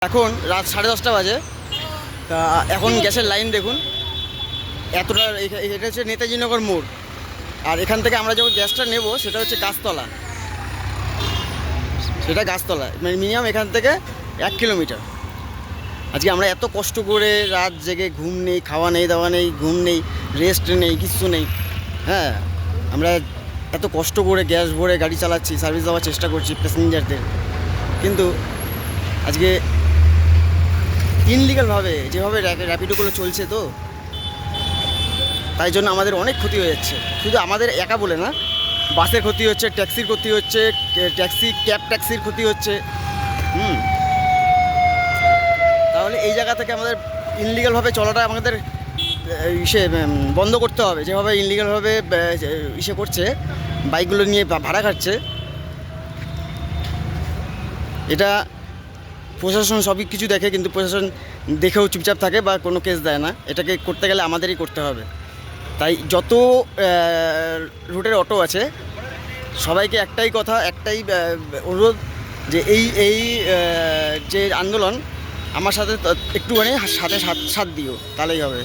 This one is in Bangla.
এখন রাত 10:30 বাজে। তা এখন গ্যাসের লাইন দেখুন এতটা। এটা হচ্ছে নেতাজি নগর মোড়, আর এখান থেকে আমরা যখন গ্যাসটা নেব সেটা হচ্ছে গাছতলা। মানে মিনিমাম এখান থেকে 1 কিলোমিটার। আজকে আমরা এত কষ্ট করে রাত জেগে, ঘুম নেই, খাওয়া নেই, দাওয়া নেই, ঘুম নেই, রেস্ট নেই, কিচ্ছু নেই। হ্যাঁ, আমরা এত কষ্ট করে গ্যাস ভরে গাড়ি চালাচ্ছি, সার্ভিস দেওয়ার চেষ্টা করছি প্যাসেঞ্জারদের, কিন্তু আজকে ইনলিগালভাবে যেভাবে র্যাপিডোগুলো চলছে, তো তাই জন্য আমাদের অনেক ক্ষতি হয়ে যাচ্ছে। শুধু আমাদের একা বলে না, বাসের ক্ষতি হচ্ছে, ট্যাক্সির ক্ষতি হচ্ছে, ক্যাব ট্যাক্সির ক্ষতি হচ্ছে। তাহলে এই জায়গা থেকে আমাদের ইনলিগালভাবে চলাটা আমাদের বন্ধ করতে হবে। যেভাবে ইনলিগালভাবে করছে, বাইকগুলো নিয়ে ভাড়া খাচ্ছে, এটা প্রশাসন সবই কিছু দেখে, কিন্তু প্রশাসন দেখেও চুপচাপ থাকে বা কোনো কেস দেয় না। এটাকে করতে গেলে আমাদেরই করতে হবে। তাই যত রুটের অটো আছে সবাইকে একটাই কথা, একটাই অনুরোধ, যে এই যে আন্দোলন আমার সাথে একটুখানি সাথে সাথ দিও, তাহলেই হবে।